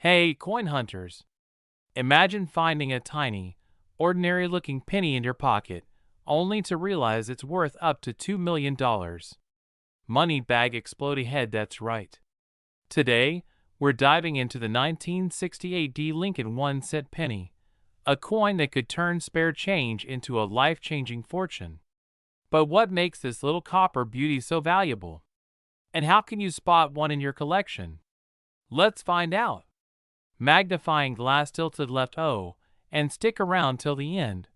Hey, coin hunters! Imagine finding a tiny, ordinary-looking penny in your pocket, only to realize it's worth up to $2 million. Money bag explodey head, that's right. Today, we're diving into the 1968 D Lincoln 1-cent penny, a coin that could turn spare change into a life-changing fortune. But what makes this little copper beauty so valuable? And how can you spot one in your collection? Let's find out. Magnifying glass tilted left and stick around till the end.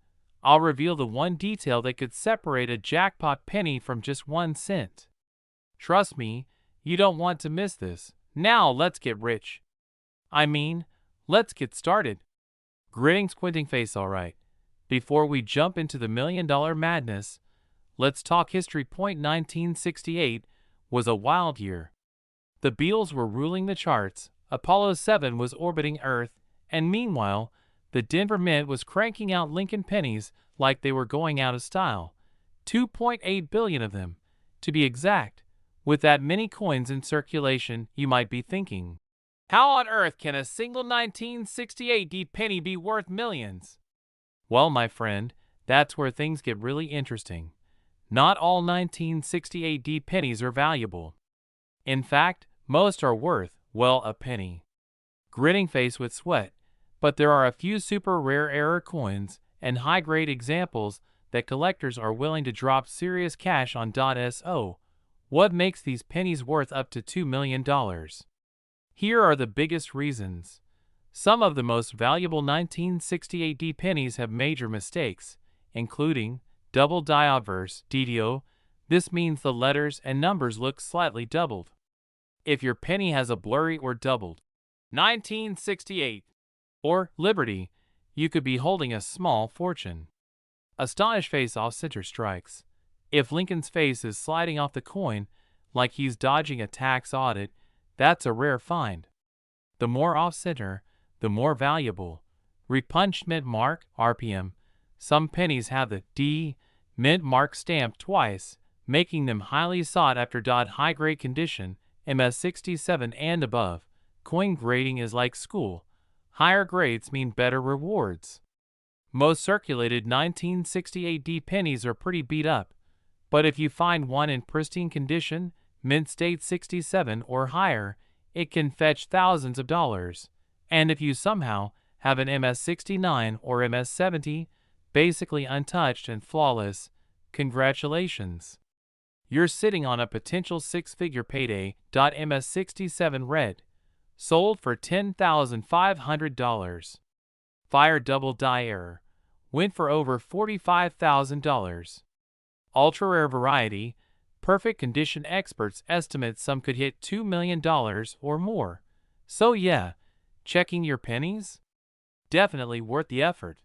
I'll reveal the one detail that could separate a jackpot penny from just 1 cent. Trust me, you don't want to miss this. Now let's get rich. Let's get started. Grinning squinting face, alright. Before we jump into the $1 million madness, let's talk history. 1968 was a wild year. The Beatles were ruling the charts, Apollo 7 was orbiting Earth, and meanwhile, the Denver Mint was cranking out Lincoln pennies like they were going out of style. 2.8 billion of them, to be exact. With that many coins in circulation, you might be thinking, how on earth can a single 1968 D penny be worth millions? Well, my friend, that's where things get really interesting. Not all 1968 D pennies are valuable. In fact, most are worth, well, a penny. Grinning face with sweat, but there are a few super rare error coins and high-grade examples that collectors are willing to drop serious cash on. So, what makes these pennies worth up to $2 million? Here are the biggest reasons. Some of the most valuable 1968 D pennies have major mistakes, including double die obverse (DDO). This means the letters and numbers look slightly doubled. If your penny has a blurry or doubled 1968 or Liberty, you could be holding a small fortune. Astonished face off-center strikes. If Lincoln's face is sliding off the coin like he's dodging a tax audit, that's a rare find. The more off-center, the more valuable. Repunched mint mark (RPM). Some pennies have the D mint mark stamped twice, making them highly sought after. High-grade condition, MS67 and above. Coin grading is like school. Higher grades mean better rewards. Most circulated 1968 D pennies are pretty beat up, but if you find one in pristine condition, mint state 67 or higher, it can fetch thousands of dollars. And if you somehow have an MS69 or MS70, basically untouched and flawless, congratulations. You're sitting on a potential six-figure payday. MS67 red, sold for $10,500. Fire double die error, went for over $45,000. Ultra rare variety, perfect condition, experts estimate some could hit $2 million or more. So yeah, checking your pennies? Definitely worth the effort.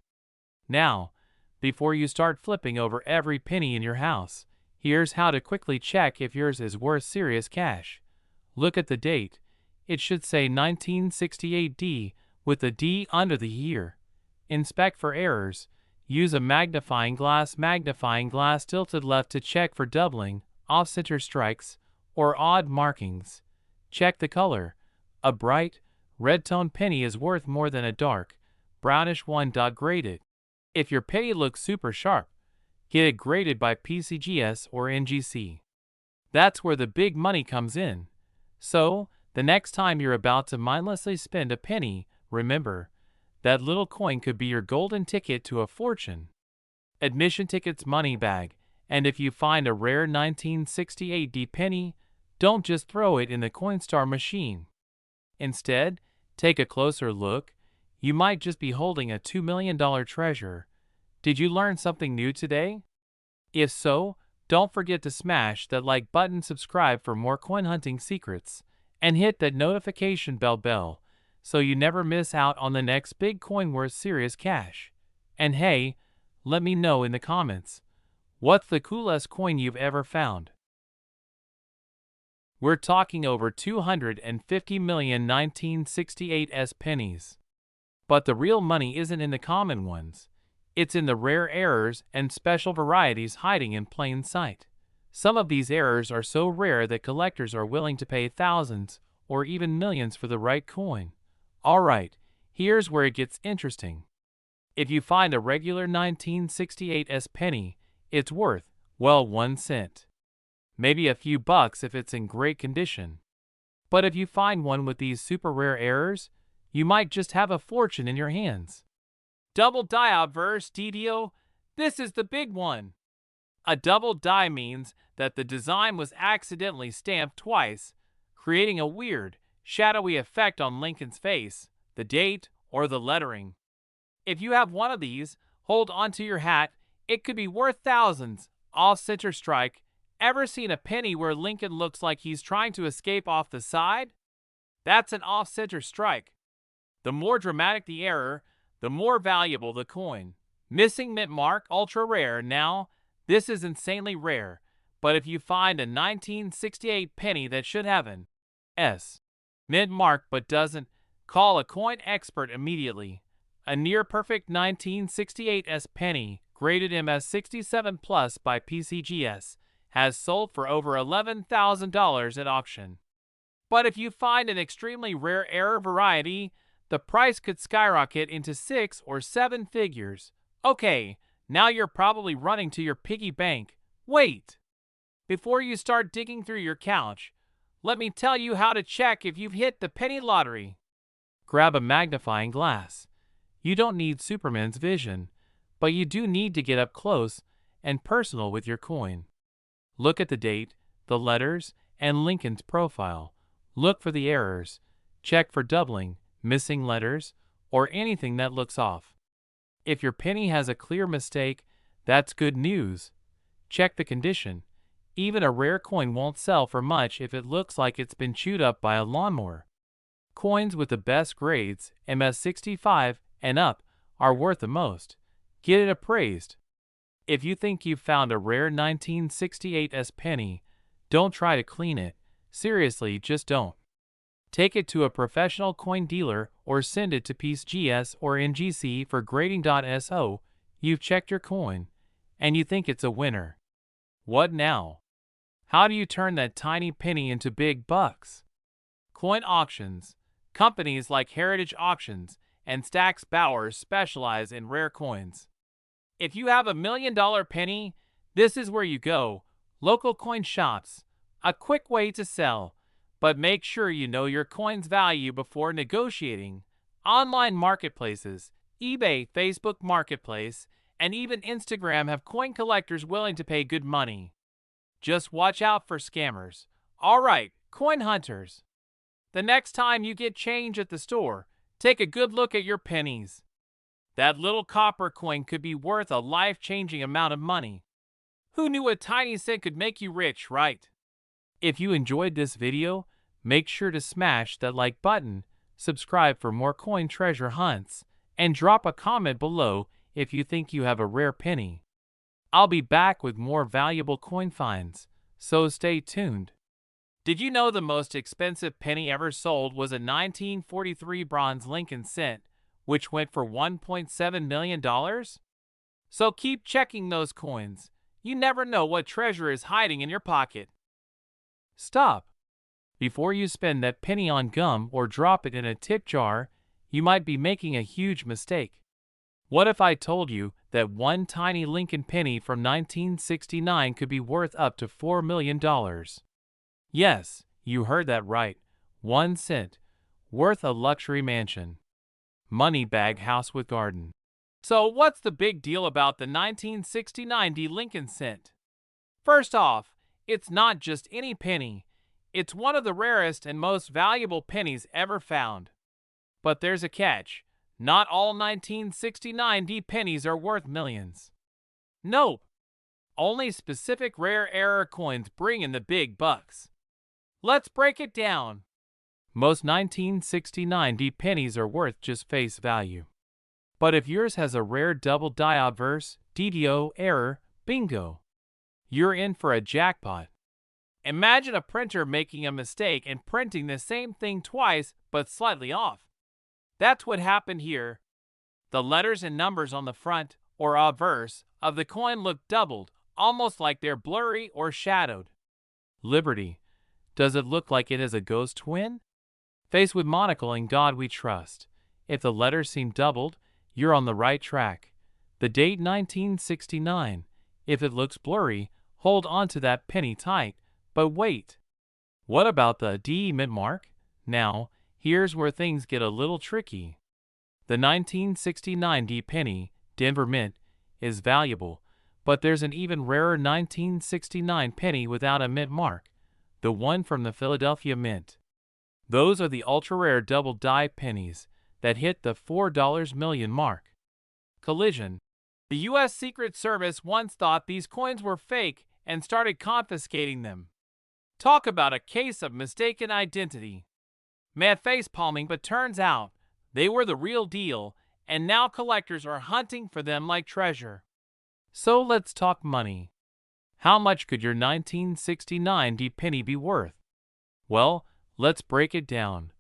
Now, before you start flipping over every penny in your house, here's how to quickly check if yours is worth serious cash. Look at the date. It should say 1968 D with a D under the year. Inspect for errors. Use a magnifying glass tilted left to check for doubling, off-center strikes, or odd markings. Check the color. A bright, red-toned penny is worth more than a dark, brownish one. Grade it. If your penny looks super sharp, get it graded by PCGS or NGC. That's where the big money comes in. So, the next time you're about to mindlessly spend a penny, remember, that little coin could be your golden ticket to a fortune. Admission tickets money bag, and if you find a rare 1968 D penny, don't just throw it in the Coinstar machine. Instead, take a closer look. You might just be holding a $2 million treasure. Did you learn something new today? If so, don't forget to smash that like button, subscribe for more coin hunting secrets, and hit that notification bell so you never miss out on the next big coin worth serious cash. And hey, let me know in the comments, what's the coolest coin you've ever found? We're talking over 250 million 1968 S pennies. But the real money isn't in the common ones. It's in the rare errors and special varieties hiding in plain sight. Some of these errors are so rare that collectors are willing to pay thousands or even millions for the right coin. Alright, here's where it gets interesting. If you find a regular 1968 penny, it's worth, well, 1 cent. Maybe a few bucks if it's in great condition. But if you find one with these super rare errors, you might just have a fortune in your hands. Double die obverse, DDO, this is the big one. A double die means that the design was accidentally stamped twice, creating a weird, shadowy effect on Lincoln's face, the date, or the lettering. If you have one of these, hold onto your hat, it could be worth thousands. Off-center strike. Ever seen a penny where Lincoln looks like he's trying to escape off the side? That's an off-center strike. The more dramatic the error, the more valuable the coin. Missing mint mark, ultra rare. Now, this is insanely rare, but if you find a 1968 penny that should have an S mint mark but doesn't, call a coin expert immediately. A near-perfect 1968 penny, graded MS 67 Plus by PCGS, has sold for over $11,000 at auction. But if you find an extremely rare error variety, the price could skyrocket into 6 or 7 figures. Okay, now you're probably running to your piggy bank. Wait! Before you start digging through your couch, let me tell you how to check if you've hit the penny lottery. Grab a magnifying glass. You don't need Superman's vision, but you do need to get up close and personal with your coin. Look at the date, the letters, and Lincoln's profile. Look for the errors. Check for doubling, missing letters, or anything that looks off. If your penny has a clear mistake, that's good news. Check the condition. Even a rare coin won't sell for much if it looks like it's been chewed up by a lawnmower. Coins with the best grades, MS 65 and up, are worth the most. Get it appraised. If you think you've found a rare 1968 penny, don't try to clean it. Seriously, just don't. Take it to a professional coin dealer or send it to PCGS or NGC for grading.so. You've checked your coin, and you think it's a winner. What now? How do you turn that tiny penny into big bucks? Coin auctions. Companies like Heritage Auctions and Stax Bowers specialize in rare coins. If you have $1 million penny, this is where you go. Local coin shops. A quick way to sell. But make sure you know your coin's value before negotiating. Online marketplaces, eBay, Facebook Marketplace, and even Instagram have coin collectors willing to pay good money. Just watch out for scammers. Alright, coin hunters. The next time you get change at the store, take a good look at your pennies. That little copper coin could be worth a life-changing amount of money. Who knew a tiny cent could make you rich, right? If you enjoyed this video, make sure to smash that like button, subscribe for more coin treasure hunts, and drop a comment below if you think you have a rare penny. I'll be back with more valuable coin finds, so stay tuned. Did you know the most expensive penny ever sold was a 1943 bronze Lincoln cent, which went for $1.7 million? So keep checking those coins. You never know what treasure is hiding in your pocket. Stop! Before you spend that penny on gum or drop it in a tip jar, you might be making a huge mistake. What if I told you that one tiny Lincoln penny from 1969 could be worth up to $4 million? Yes, you heard that right. 1 cent, worth a luxury mansion. Money bag house with garden. So what's the big deal about the 1969 Lincoln cent? First off, it's not just any penny. It's one of the rarest and most valuable pennies ever found. But there's a catch. Not all 1969 pennies are worth millions. Nope. Only specific rare error coins bring in the big bucks. Let's break it down. Most 1969 pennies are worth just face value. But if yours has a rare double die obverse, DDO error, bingo. You're in for a jackpot. Imagine a printer making a mistake and printing the same thing twice but slightly off. That's what happened here. The letters and numbers on the front, or obverse, of the coin look doubled, almost like they're blurry or shadowed. Liberty. Does it look like it has a ghost twin? Face with monocle, in God we trust. If the letters seem doubled, you're on the right track. The date 1969. If it looks blurry, hold on to that penny tight. But wait. What about the D mint mark? Now, here's where things get a little tricky. The 1969 D penny, Denver Mint, is valuable, but there's an even rarer 1969 penny without a mint mark, the one from the Philadelphia Mint. Those are the ultra-rare double-die pennies that hit the $4 million mark. Collision. The U.S. Secret Service once thought these coins were fake and started confiscating them. Talk about a case of mistaken identity. Mad face palming, but turns out they were the real deal, and now collectors are hunting for them like treasure. So let's talk money. How much could your 1969 D penny be worth? Well, let's break it down.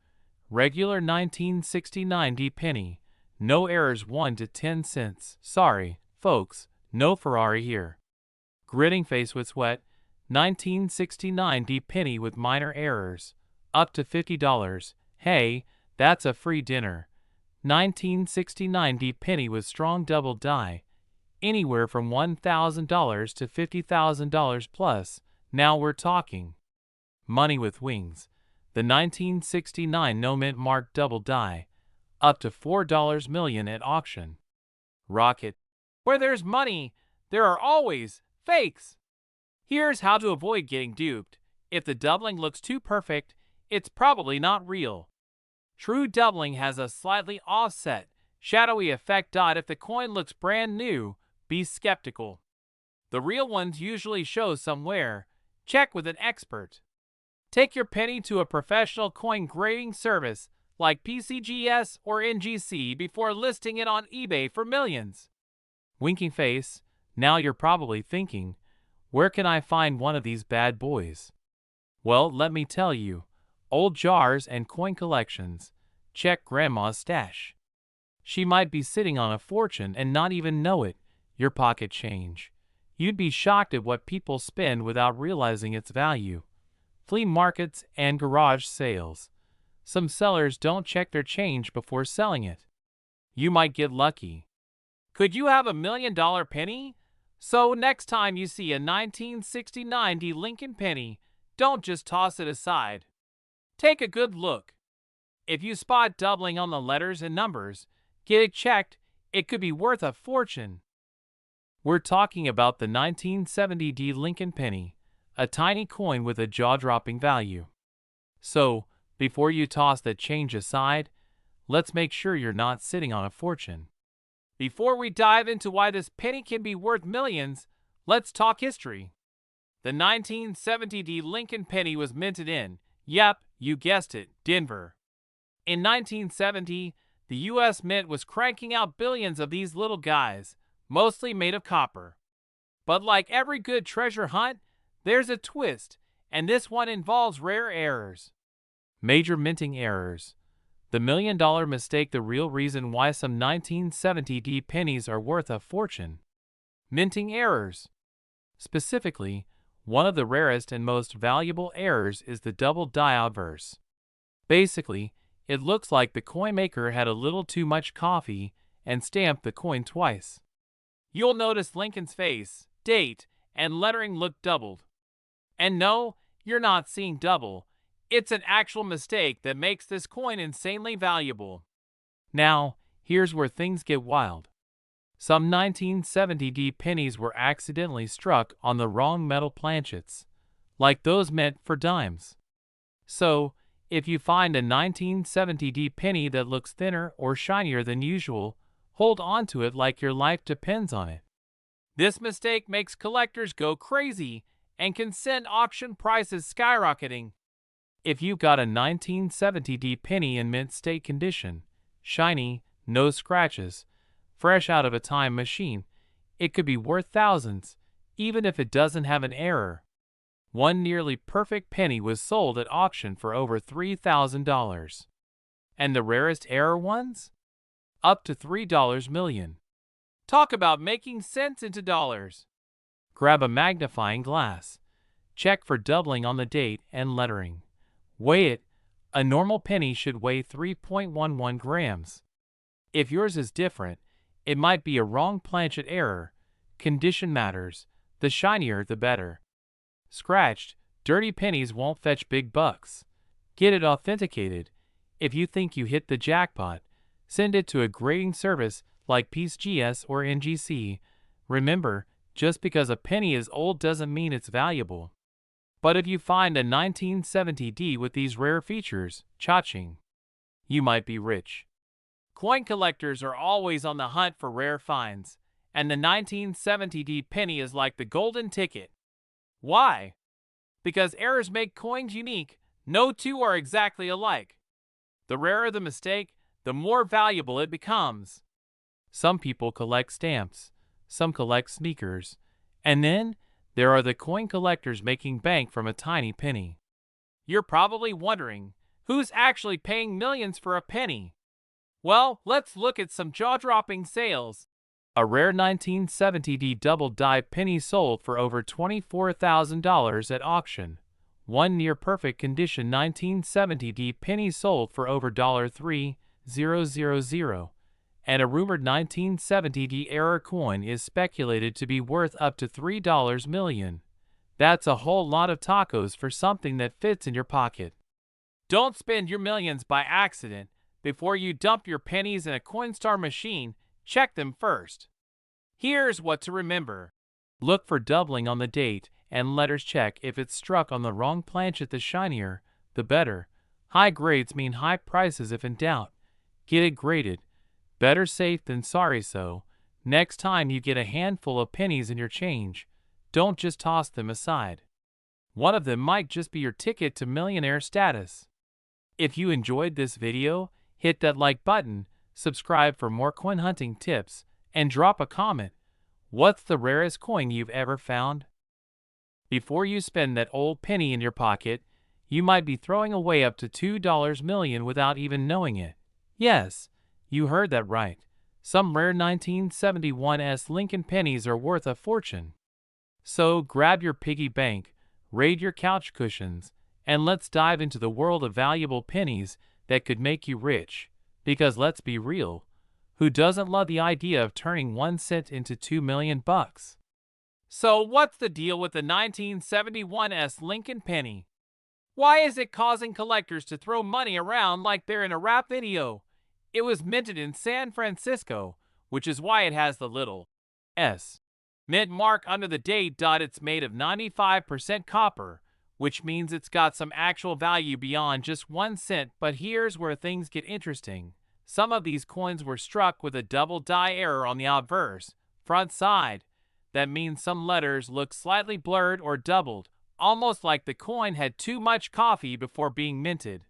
Regular 1969 D penny, no errors, 1 to 10 cents. Sorry, folks, no Ferrari here. Gritting face with sweat, 1969 D penny with minor errors, up to $50. Hey, that's a free dinner. 1969 D penny with strong double die, anywhere from $1,000 to $50,000 plus. Now we're talking. Money with wings. The 1969 no mint mark double die, up to $4 million at auction. Rocket. Where there's money, there are always fakes. Here's how to avoid getting duped. If the doubling looks too perfect, it's probably not real. True doubling has a slightly offset, shadowy effect. If the coin looks brand new, be skeptical. The real ones usually show some wear. Check with an expert. Take your penny to a professional coin grading service like PCGS or NGC before listing it on eBay for millions. Winking face. Now you're probably thinking, where can I find one of these bad boys? Well, let me tell you. Old jars and coin collections. Check Grandma's stash. She might be sitting on a fortune and not even know it. Your pocket change. You'd be shocked at what people spend without realizing its value. Flea markets and garage sales. Some sellers don't check their change before selling it. You might get lucky. Could you have $1 million penny? So next time you see a 1969 D Lincoln penny, don't just toss it aside. Take a good look. If you spot doubling on the letters and numbers, get it checked. It could be worth a fortune. We're talking about the 1970 D Lincoln penny, a tiny coin with a jaw-dropping value. So, before you toss that change aside, let's make sure you're not sitting on a fortune. Before we dive into why this penny can be worth millions, let's talk history. The 1970 D Lincoln penny was minted in, yep, you guessed it, Denver. In 1970, the U.S. Mint was cranking out billions of these little guys, mostly made of copper. But like every good treasure hunt, there's a twist, and this one involves rare errors. Major minting errors. The $1 million mistake, the real reason why some 1970 D pennies are worth a fortune. Minting errors. Specifically, one of the rarest and most valuable errors is the double die obverse. Basically, it looks like the coin maker had a little too much coffee and stamped the coin twice. You'll notice Lincoln's face, date, and lettering look doubled. And no, you're not seeing double. It's an actual mistake that makes this coin insanely valuable. Now, here's where things get wild. Some 1970 D pennies were accidentally struck on the wrong metal planchets, like those meant for dimes. So, if you find a 1970 D penny that looks thinner or shinier than usual, hold on to it like your life depends on it. This mistake makes collectors go crazy and can send auction prices skyrocketing. If you've got a 1970 D penny in mint state condition, shiny, no scratches, fresh out of a time machine, it could be worth thousands, even if it doesn't have an error. One nearly perfect penny was sold at auction for over $3,000. And the rarest error ones? Up to $3 million. Talk about making sense into dollars. Grab a magnifying glass. Check for doubling on the date and lettering. Weigh it, A normal penny should weigh 3.11 grams. If yours is different, it might be a wrong planchet error. Condition matters. The shinier, the better. Scratched, dirty pennies won't fetch big bucks. Get it authenticated. If you think you hit the jackpot, send it to a grading service like PeaceGS or NGC. Remember, just because a penny is old doesn't mean it's valuable. But if you find a 1970D with these rare features, cha-ching, you might be rich. Coin collectors are always on the hunt for rare finds, and the 1970D penny is like the golden ticket. Why? Because errors make coins unique. No two are exactly alike. The rarer the mistake, the more valuable it becomes. Some people collect stamps, some collect sneakers, and then there are the coin collectors making bank from a tiny penny. You're probably wondering, who's actually paying millions for a penny? Well, let's look at some jaw-dropping sales. A rare 1970D double-die penny sold for over $24,000 at auction. One near-perfect condition 1970D penny sold for over $3,000, and a rumored 1970D error coin is speculated to be worth up to $3 million. That's a whole lot of tacos for something that fits in your pocket. Don't spend your millions by accident. Before you dump your pennies in a Coinstar machine, check them first. Here's what to remember. Look for doubling on the date and letters. Check if it's struck on the wrong planchet. The shinier, the better. High grades mean high prices if in doubt. Get it graded. Better safe than sorry. So, next time you get a handful of pennies in your change, don't just toss them aside. One of them might just be your ticket to millionaire status. If you enjoyed this video, hit that like button, subscribe for more coin hunting tips, and drop a comment. What's the rarest coin you've ever found? Before you spend that old penny in your pocket, you might be throwing away up to $2 million without even knowing it. Yes, you heard that right. Some rare 1971 Lincoln pennies are worth a fortune. So grab your piggy bank, raid your couch cushions, and let's dive into the world of valuable pennies that could make you rich. Because let's be real, who doesn't love the idea of turning 1 cent into $2 million? So what's the deal with the 1971 Lincoln penny? Why is it causing collectors to throw money around like they're in a rap video? It was minted in San Francisco, which is why it has the little S mint mark under the date. It's made of 95% copper, which means it's got some actual value beyond just 1 cent. But here's where things get interesting. Some of these coins were struck with a double die error on the obverse front side. That means some letters look slightly blurred or doubled, almost like the coin had too much coffee before being minted.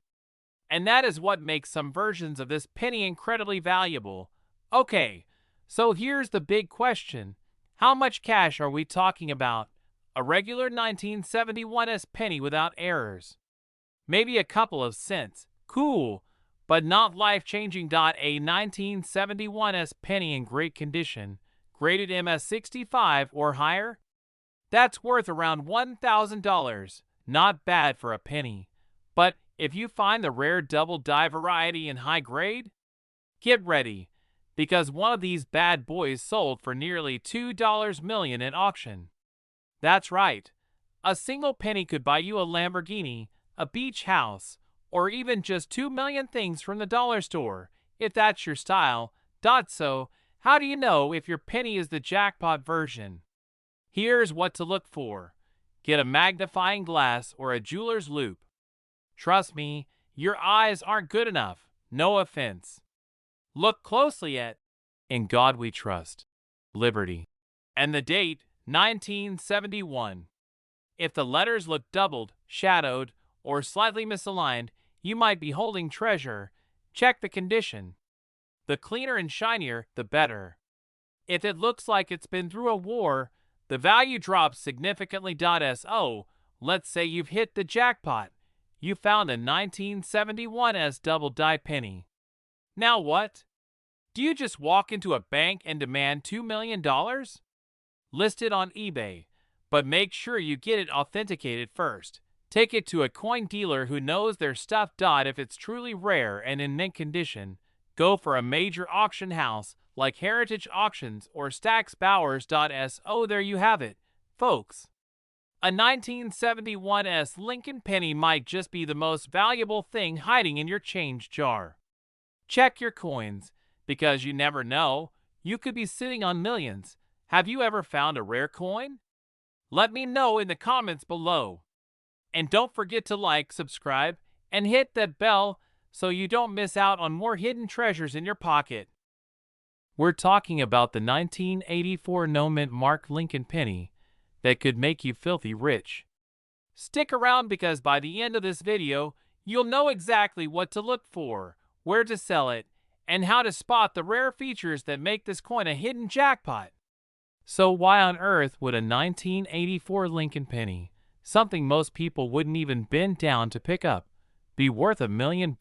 And that is what makes some versions of this penny incredibly valuable. Okay, so here's the big question. How much cash are we talking about? A regular 1971 penny without errors. Maybe a couple of cents. Cool, but not life-changing. A 1971 penny in great condition, graded MS65 or higher? That's worth around $1,000. Not bad for a penny. But if you find the rare double die variety in high grade, get ready, because one of these bad boys sold for nearly $2 million at auction. That's right. A single penny could buy you a Lamborghini, a beach house, or even just 2 million things from the dollar store, if that's your style. So, how do you know if your penny is the jackpot version? Here's what to look for. Get a magnifying glass or a jeweler's loupe. Trust me, your eyes aren't good enough. No offense. Look closely at "In God We Trust," Liberty, and the date, 1971. If the letters look doubled, shadowed, or slightly misaligned, you might be holding treasure. Check the condition. The cleaner and shinier, the better. If it looks like it's been through a war, the value drops significantly. So, let's say you've hit the jackpot. You found a 1971 double die penny. Now what? Do you just walk into a bank and demand $2 million? List it on eBay, but make sure you get it authenticated first. Take it to a coin dealer who knows their stuff. If it's truly rare and in mint condition, go for a major auction house like Heritage Auctions or Stack's Bowers. So there you have it, folks. A 1971 Lincoln penny might just be the most valuable thing hiding in your change jar. Check your coins, because you never know, you could be sitting on millions. Have you ever found a rare coin? Let me know in the comments below. And don't forget to like, subscribe, and hit that bell so you don't miss out on more hidden treasures in your pocket. We're talking about the 1984 no-mint mark Lincoln penny that could make you filthy rich. Stick around, because by the end of this video, you'll know exactly what to look for, where to sell it, and how to spot the rare features that make this coin a hidden jackpot. So why on earth would a 1984 Lincoln penny, something most people wouldn't even bend down to pick up, be worth $1 million?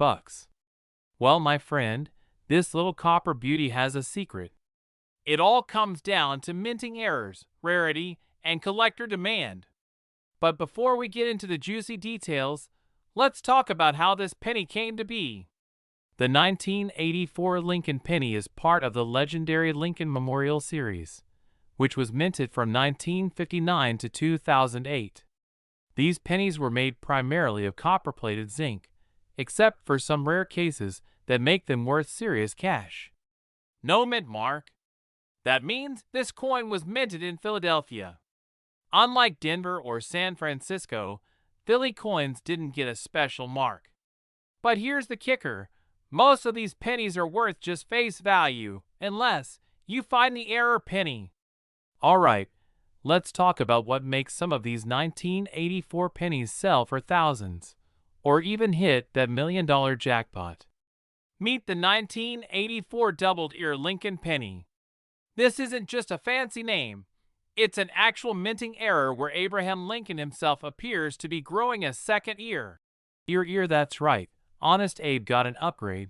Well, my friend, this little copper beauty has a secret. It all comes down to minting errors, rarity, and collector demand. But before we get into the juicy details, let's talk about how this penny came to be. The 1984 Lincoln penny is part of the legendary Lincoln Memorial Series, which was minted from 1959 to 2008. These pennies were made primarily of copper-plated zinc, except for some rare cases that make them worth serious cash. No mint mark. That means this coin was minted in Philadelphia. Unlike Denver or San Francisco, Philly coins didn't get a special mark. But here's the kicker. Most of these pennies are worth just face value, unless you find the error penny. Alright, let's talk about what makes some of these 1984 pennies sell for thousands, or even hit that $1 million jackpot. Meet the 1984 doubled-ear Lincoln penny. This isn't just a fancy name. It's an actual minting error where Abraham Lincoln himself appears to be growing a second ear. That's right. Honest Abe got an upgrade.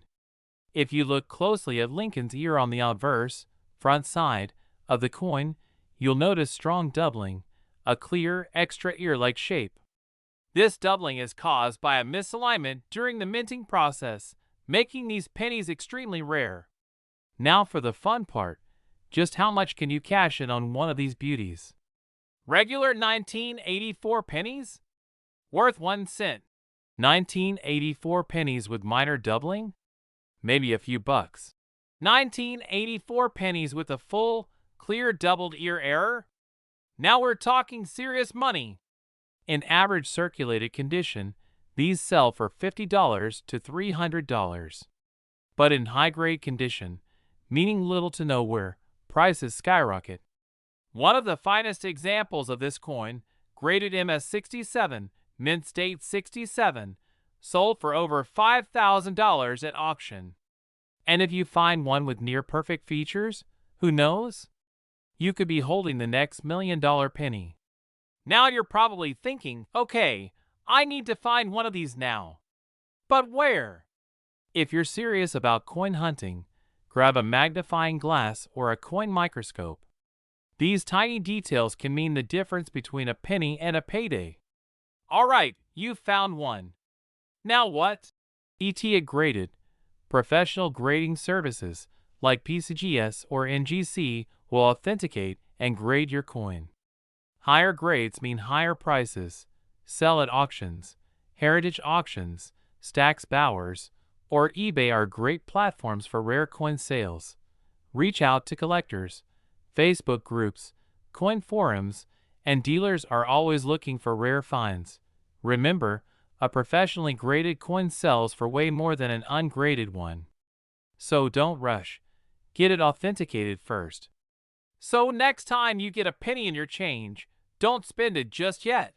If you look closely at Lincoln's ear on the obverse, front side, of the coin, you'll notice strong doubling, a clear, extra ear-like shape. This doubling is caused by a misalignment during the minting process, making these pennies extremely rare. Now for the fun part. Just how much can you cash in on one of these beauties? Regular 1984 pennies? Worth 1 cent. 1984 pennies with minor doubling? Maybe a few bucks. 1984 pennies with a full, clear doubled ear error? Now we're talking serious money. In average circulated condition, these sell for $50 to $300. But in high-grade condition, meaning little to nowhere, prices skyrocket. One of the finest examples of this coin, graded MS67, mint state 67, sold for over $5,000 at auction. And if you find one with near-perfect features, who knows? You could be holding the next $1 million penny. Now you're probably thinking, okay, I need to find one of these now. But where? If you're serious about coin hunting, grab a magnifying glass or a coin microscope. These tiny details can mean the difference between a penny and a payday. Alright, you've found one. Now what? ETA graded. Professional grading services like PCGS or NGC will authenticate and grade your coin. Higher grades mean higher prices. Sell at auctions, Heritage Auctions, Stack's Bowers, or eBay are great platforms for rare coin sales. Reach out to collectors. Facebook groups, coin forums, and dealers are always looking for rare finds. Remember, a professionally graded coin sells for way more than an ungraded one. So don't rush. Get it authenticated first. So next time you get a penny in your change, don't spend it just yet.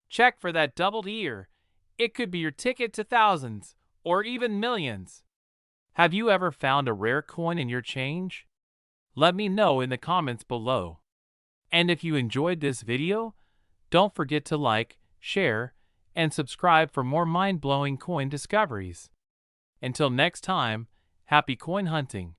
Check for that doubled ear. It could be your ticket to thousands, or even millions. Have you ever found a rare coin in your change? Let me know in the comments below. And if you enjoyed this video, don't forget to like, share, and subscribe for more mind-blowing coin discoveries. Until next time, happy coin hunting!